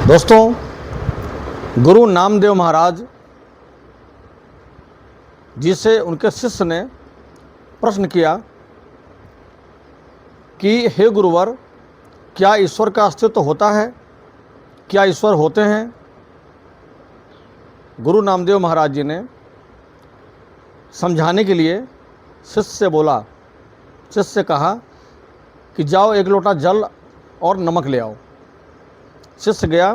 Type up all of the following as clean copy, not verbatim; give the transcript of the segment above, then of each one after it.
दोस्तों, गुरु नामदेव महाराज जी से उनके शिष्य ने प्रश्न किया कि हे गुरुवर, क्या ईश्वर का अस्तित्व होता है? क्या ईश्वर होते हैं? गुरु नामदेव महाराज जी ने समझाने के लिए शिष्य से कहा कि जाओ एक लोटा जल और नमक ले आओ। शिष्य गया,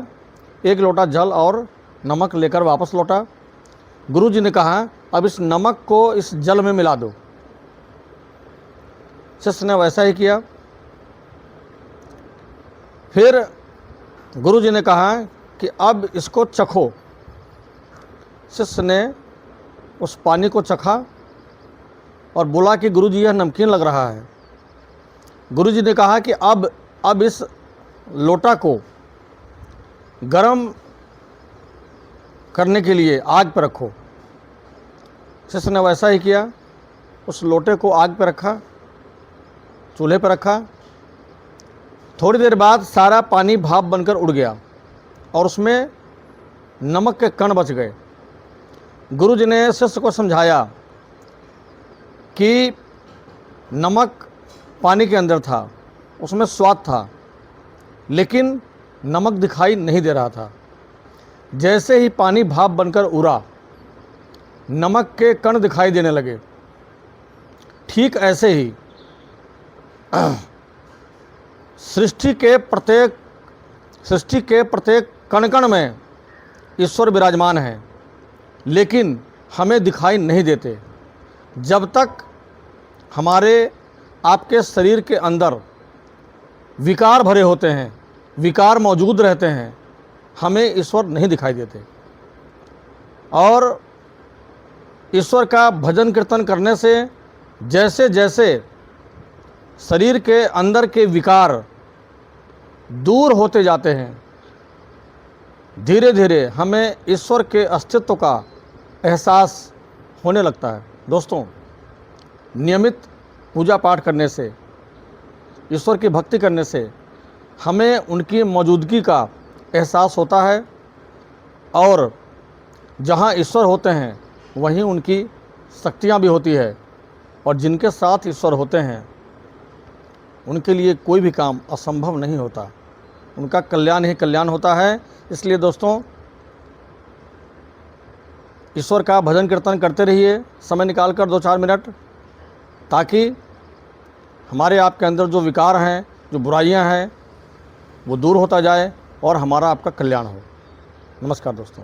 एक लोटा जल और नमक लेकर वापस लौटा। गुरु जी ने कहा, अब इस नमक को इस जल में मिला दो। शिष्य ने वैसा ही किया। फिर गुरु जी ने कहा कि अब इसको चखो। शिष्य ने उस पानी को चखा और बोला कि गुरु जी, यह नमकीन लग रहा है। गुरु जी ने कहा कि अब इस लोटा को गरम करने के लिए आग पर रखो। शिष्य ने वैसा ही किया। उस लोटे को आग पर रखा, चूल्हे पर रखा। थोड़ी देर बाद सारा पानी भाप बनकर उड़ गया और उसमें नमक के कण बच गए। गुरु जी ने शिष्य को समझाया कि नमक पानी के अंदर था, उसमें स्वाद था, लेकिन नमक दिखाई नहीं दे रहा था। जैसे ही पानी भाप बनकर उड़ा, नमक के कण दिखाई देने लगे। ठीक ऐसे ही सृष्टि के प्रत्येक कण कण में ईश्वर विराजमान है, लेकिन हमें दिखाई नहीं देते। जब तक हमारे आपके शरीर के अंदर विकार भरे होते हैं, विकार मौजूद रहते हैं, हमें ईश्वर नहीं दिखाई देते। और ईश्वर का भजन कीर्तन करने से जैसे जैसे शरीर के अंदर के विकार दूर होते जाते हैं, धीरे धीरे हमें ईश्वर के अस्तित्व का एहसास होने लगता है। दोस्तों, नियमित पूजा पाठ करने से, ईश्वर की भक्ति करने से हमें उनकी मौजूदगी का एहसास होता है, और जहाँ ईश्वर होते हैं वहीं उनकी शक्तियाँ भी होती है, और जिनके साथ ईश्वर होते हैं उनके लिए कोई भी काम असंभव नहीं होता, उनका कल्याण ही कल्याण होता है। इसलिए दोस्तों, ईश्वर का भजन कीर्तन करते रहिए, समय निकाल कर 2-4 मिनट, ताकि हमारे आपके अंदर जो विकार हैं, जो बुराइयां हैं, वो दूर होता जाए और हमारा आपका कल्याण हो। नमस्कार दोस्तों।